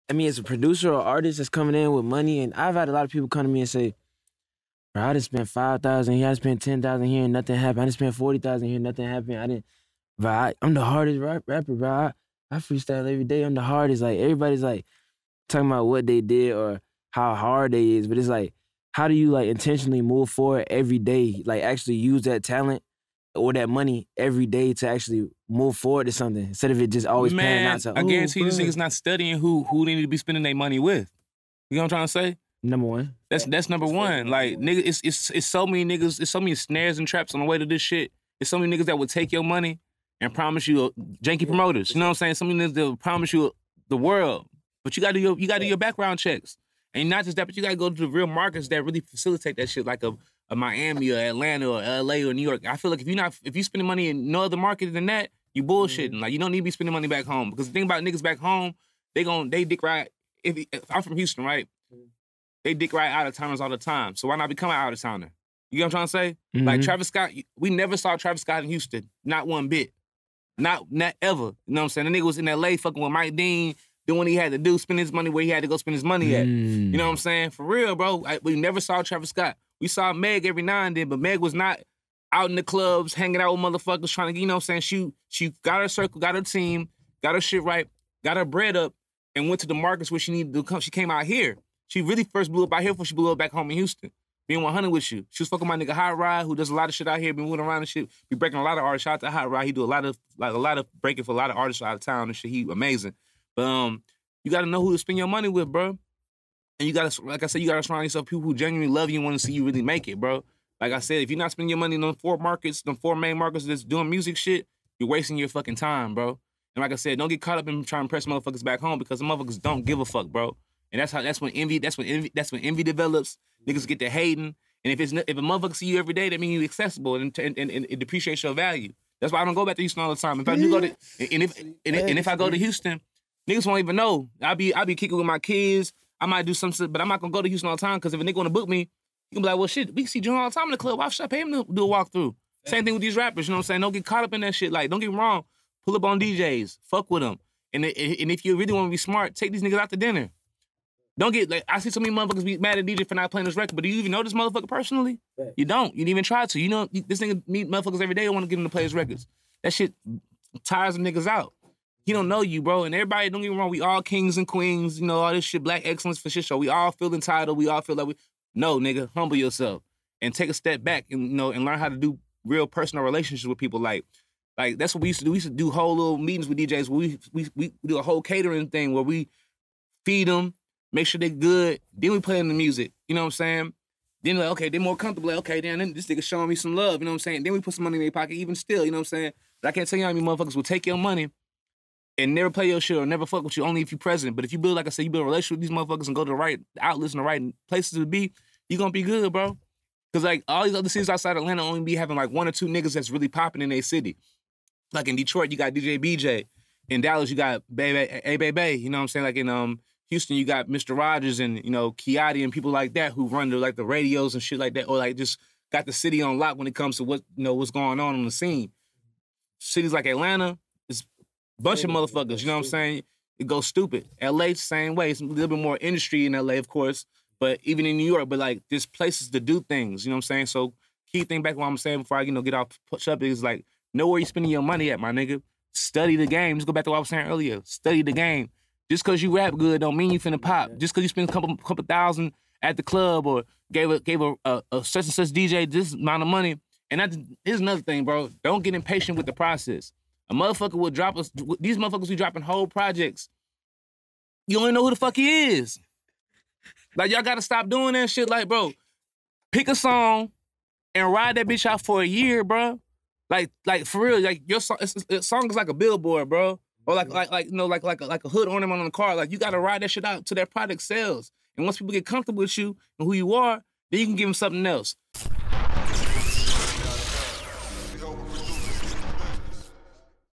I mean, as a producer or artist that's coming in with money, and I've had a lot of people come to me and say, bro, I just spent 5,000 here, I spent 10,000 here, and nothing happened. I just spent 40,000 here, nothing happened. I didn't, bro, I'm the hardest rapper, bro. I freestyle every day. I'm the hardest. Like, everybody's like talking about what they did or how hard they is, but it's like, how do you like intentionally move forward every day? Like, actually use that talent or that money every day to actually move forward to something instead of it just always panning out to, I guarantee these niggas not studying who they need to be spending their money with. You know what I'm trying to say? Number one. That's number one. Like, nigga, it's so many niggas, it's so many snares and traps on the way to this shit. It's so many niggas that would take your money and promise you janky promoters. You know what I'm saying? Some niggas that will promise you the world. But you gotta do your background checks. And not just that, but you gotta go to the real markets that really facilitate that shit, like a Miami or Atlanta or LA or New York. I feel like if you spending money in no other market than that, you bullshitting. Like, you don't need to be spending money back home. Because the thing about niggas back home, they dick ride. If I'm from Houston, right? They dick ride out of towners all the time. So why not become an out of towner? You know what I'm trying to say? Like Travis Scott, we never saw Travis Scott in Houston. Not one bit. Not ever. You know what I'm saying? The nigga was in LA fucking with Mike Dean, doing what he had to do, spend his money where he had to go spend his money at. You know what I'm saying? For real, bro. We never saw Travis Scott. We saw Meg every now and then, but Meg was not out in the clubs, hanging out with motherfuckers, trying to, you know what I'm saying? She got her circle, got her team, got her shit right, got her bread up, and went to the markets where she needed to come. She came out here. She really first blew up out here before she blew up back home in Houston. Being 100 with you. She was fucking my nigga Hot Rod, who does a lot of shit out here, been moving around and shit. Be breaking a lot of artists. Shout out to Hot Rod. He do a lot of breaking for a lot of artists out of town and shit. He amazing. But you gotta know who to spend your money with, bro. And you gotta, like I said, you gotta surround yourself with people who genuinely love you and want to see you really make it, bro. Like I said, if you're not spending your money in them four main markets that's doing music shit, you're wasting your fucking time, bro. And like I said, don't get caught up in trying to impress motherfuckers back home because the motherfuckers don't give a fuck, bro. And that's when envy develops. Niggas get to hating. And if a motherfucker see you every day, that means you're accessible and it depreciates your value. That's why I don't go back to Houston all the time. If I do go to, if I go to Houston, niggas won't even know. I'll be kicking with my kids. I might do some shit, but I'm not gonna go to Houston all the time because if a nigga wanna book me, you can be like, well, shit, we see John all the time in the club. Why should I pay him to do a walkthrough? Same thing with these rappers. You know what I'm saying? Don't get caught up in that shit. Like, don't get me wrong. Pull up on DJs. Fuck with them. And if you really want to be smart, take these niggas out to dinner. Don't get, like, I see so many motherfuckers be mad at DJ for not playing this record, but do you even know this motherfucker personally? Right. You don't. You didn't even try to. You know, this nigga meet motherfuckers every day and want to get him to play his records. That shit tires them niggas out. He don't know you, bro. And everybody, don't get me wrong, we all kings and queens, you know, all this shit, black excellence for shit show. We all feel entitled. We all feel like no, nigga, humble yourself and take a step back and, you know, and learn how to do real personal relationships with people. Like that's what we used to do. We used to do whole little meetings with DJs where we do a whole catering thing where we feed them, make sure they're good. Then we play in the music. You know what I'm saying? Then like, okay, they're more comfortable. Like, okay, then this nigga showing me some love. You know what I'm saying? Then we put some money in their pocket even still. You know what I'm saying? But I can't tell you how many motherfuckers will take your money and never play your shit or never fuck with you only if you're present. But if you build, like I said, you build a relationship with these motherfuckers and go to the right outlets and the right places to be, you're gonna be good, bro. Because like all these other cities outside Atlanta only be having like one or two niggas that's really popping in their city. Like in Detroit, you got DJ BJ. In Dallas, you got Baby. You know what I'm saying? Like in Houston, you got Mr. Rogers and, you know, Kiati and people like that who run the radios and shit like that, or like just got the city on lock when it comes to what, you know, what's going on the scene. Cities like Atlanta, it's a bunch of motherfuckers, you know what I'm saying? It goes stupid. LA, same way. It's a little bit more industry in LA, of course, but even in New York, but like there's places to do things, you know what I'm saying? So key thing back to what I'm saying before I, you know, get off push up is like, know where you're spending your money at, my nigga. Study the game. Just go back to what I was saying earlier. Study the game. Just because you rap good don't mean you finna pop. Just because you spend a couple thousand at the club or gave a such and such DJ this amount of money. And here's another thing, bro. Don't get impatient with the process. A motherfucker will drop us. These motherfuckers be dropping whole projects. You don't even know who the fuck he is. Like, y'all gotta stop doing that shit. Like, bro, pick a song and ride that bitch out for a year, bro. Like for real. Like your song is like a billboard, bro. Or like you know, like a hood ornament on the car. Like, you gotta ride that shit out till that product sells. And once people get comfortable with you and who you are, then you can give them something else.